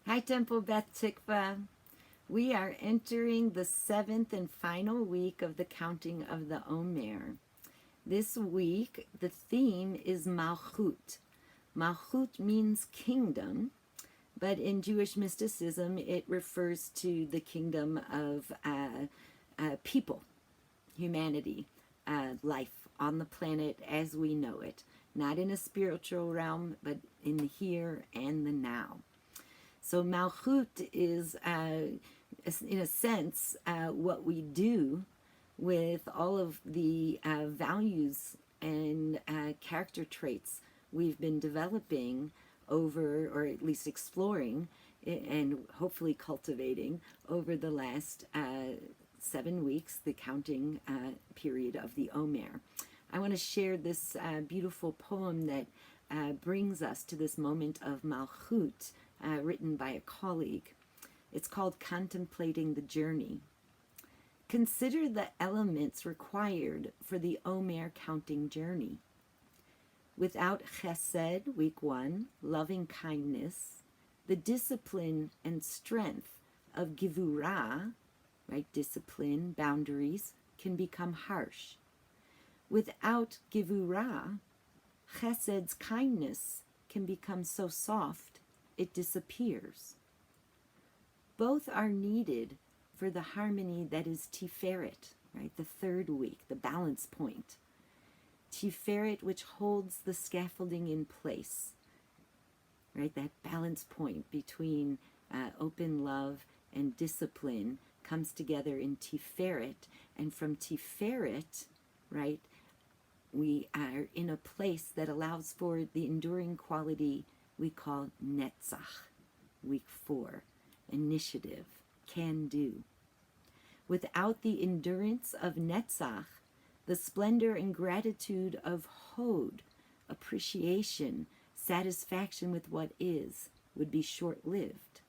Hi, Temple Beth Tikva. We are entering the seventh and final week of the counting of the Omer. This week, the theme is Malchut. Malchut means kingdom, but in Jewish mysticism, it refers to the kingdom of people, humanity, life on the planet as we know it, not in a spiritual realm, but in the here and the now. So Malchut is, in a sense, what we do with all of the values and character traits we've been developing over, or at least exploring, and hopefully cultivating over the last 7 weeks, the counting period of the Omer. I want to share this beautiful poem that brings us to this moment of Malchut, written by a colleague. It's called Contemplating the Journey. Consider the elements required for the Omer counting journey. Without chesed, week 1, loving kindness, the discipline and strength of givurah, right, discipline, boundaries, can become harsh. Without givurah, chesed's kindness can become so soft it disappears. Both are needed for the harmony that is Tiferet, right? The third week, the balance point. Tiferet, which holds the scaffolding in place, right? That balance point between open love and discipline comes together in Tiferet, and from Tiferet, right, we are in a place that allows for the enduring quality we call Netzach, week 4, initiative, can do. Without the endurance of Netzach, the splendor and gratitude of Hod, appreciation, satisfaction with what is, would be short-lived.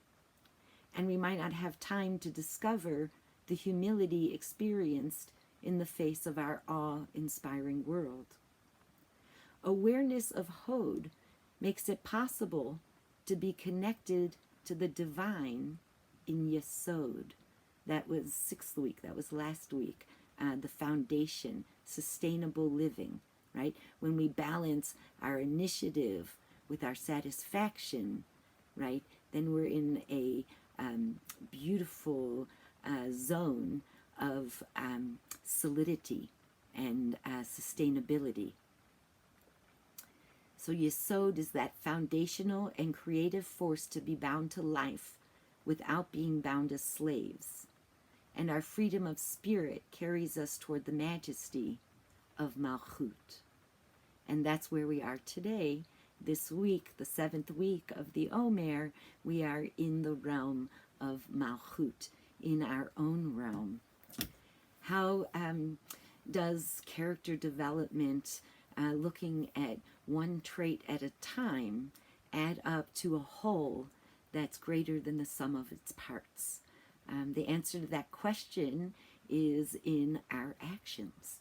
And we might not have time to discover the humility experienced in the face of our awe-inspiring world. Awareness of Hod makes it possible to be connected to the divine in Yesod. That was 6th week, that was last week. The foundation, sustainable living, right? When we balance our initiative with our satisfaction, right, then we're in a beautiful zone of solidity and sustainability. So Yesod is that foundational and creative force to be bound to life without being bound as slaves. And our freedom of spirit carries us toward the majesty of Malchut. And that's where we are today. This week, the 7th week of the Omer, we are in the realm of Malchut, in our own realm. How does character development, looking at one trait at a time, add up to a whole that's greater than the sum of its parts? The answer to that question is in our actions.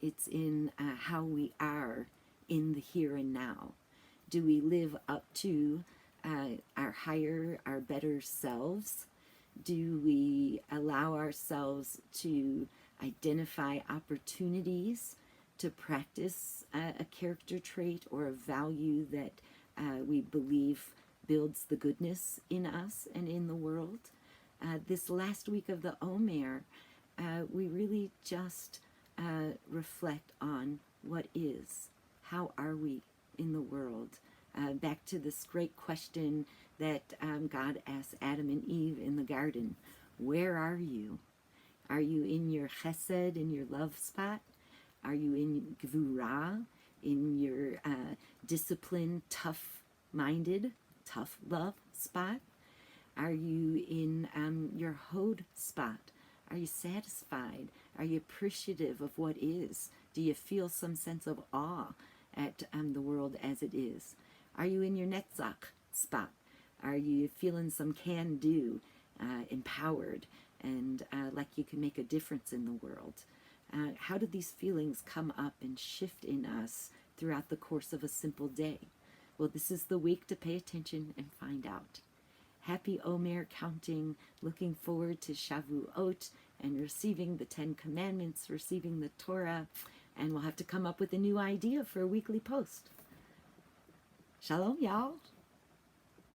It's in how we are in the here and now. Do we live up to our higher, our better selves? Do we allow ourselves to identify opportunities to practice a character trait or a value that we believe builds the goodness in us and in the world? This last week of the Omer, we really just reflect on what is. How are we in the world? Back to this great question that God asked Adam and Eve in the garden. Where are you? Are you in your chesed, in your love spot? Are you in gvurah, in your disciplined, tough-minded, tough love spot? Are you in your Hod spot? Are you satisfied? Are you appreciative of what is? Do you feel some sense of awe at the world as it is? Are you in your Netzach spot? Are you feeling some can-do, empowered, and like you can make a difference in the world? How do these feelings come up and shift in us throughout the course of a simple day? Well, this is the week to pay attention and find out. Happy Omer counting. Looking forward to Shavuot and receiving the 10 Commandments, receiving the Torah. And we'll have to come up with a new idea for a weekly post. Shalom, y'all.